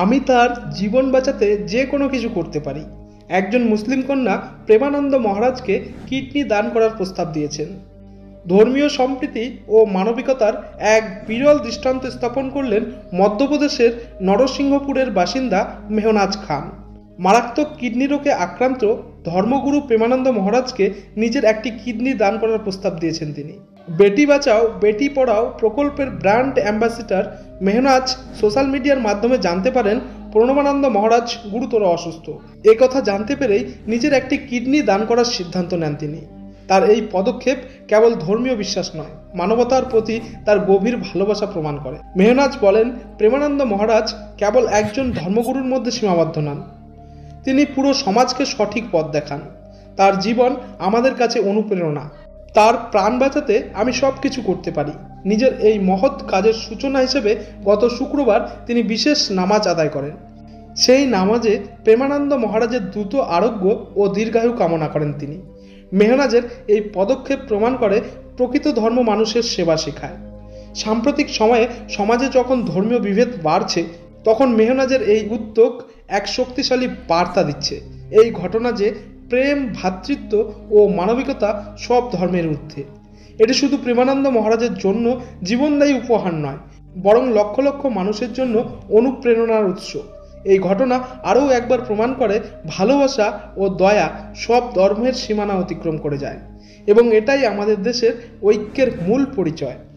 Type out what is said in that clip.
আমি তার জীবন বাঁচাতে যে কোনো কিছু করতে পারি। একজন মুসলিম কন্যা প্রেমানন্দ মহারাজকে কিডনি দান করার প্রস্তাব দিয়েছেন। ধর্মীয় সম্প্রীতি ও মানবিকতার এক বিরল দৃষ্টান্ত স্থাপন করলেন মধ্যপ্রদেশের নরসিংহপুরের বাসিন্দা মেহনাজ খান। মারাত্মক কিডনি রোগে আক্রান্ত ধর্মগুরু প্রেমানন্দ মহারাজকে নিজের একটি কিডনি দান করার প্রস্তাব দিয়েছেন তিনি। বেটি বাঁচাও বেটি পড়াও প্রকল্পের ব্র্যান্ড অ্যাম্বাসিডর মেহনাজ সোশ্যাল মিডিয়ার মাধ্যমে জানতে পারেন প্রণবানন্দ মহারাজ গুরুতর অসুস্থ। এ কথা জানতে পেরেই নিজের একটি কিডনি দান করার সিদ্ধান্ত নেন তিনি। তার এই পদক্ষেপ কেবল ধর্মীয় বিশ্বাস নয়, মানবতার প্রতি তার গভীর ভালোবাসা প্রমাণ করে। মেহনাজ বলেন, প্রেমানন্দ মহারাজ কেবল একজন ধর্মগুরুর মধ্যে সীমাবদ্ধ নন, তিনি পুরো সমাজকে সঠিক পথ দেখান। তার জীবন আমাদের কাছে অনুপ্রেরণা। তার প্রাণ বাঁচাতে আমি সব কিছু করতে পারি। নিজের এই মহৎ কাজের সূচনা হিসেবে গত শুক্রবার তিনি বিশেষ নামাজ আদায় করেন। সেই নামাজে প্রেমানন্দ মহারাজের দ্রুত আরোগ্য ও দীর্ঘায়ু কামনা করেন তিনি। মেহনাজের এই পদক্ষেপ প্রমাণ করে প্রকৃত ধর্ম মানুষের সেবা শেখায়। সাম্প্রতিক সময়ে সমাজে যখন ধর্মীয় বিভেদ বাড়ছে, তখন মেহনাজের এই উদ্যোগ এক শক্তিশালী বার্তা দিচ্ছে। এই ঘটনা যে প্রেম, ভ্রাতৃত্ব ও মানবিকতা সব ধর্মের ঊর্ধ্বে। এটি শুধু প্রেমানন্দ মহারাজের জন্য জীবনদায়ী উপহার নয়, বরং লক্ষ লক্ষ মানুষের জন্য অনুপ্রেরণার উৎস। এই ঘটনা আরও একবার প্রমাণ করে ভালোবাসা ও দয়া সব ধর্মের সীমানা অতিক্রম করে যায়, এবং এটাই আমাদের দেশের ঐক্যের মূল পরিচয়।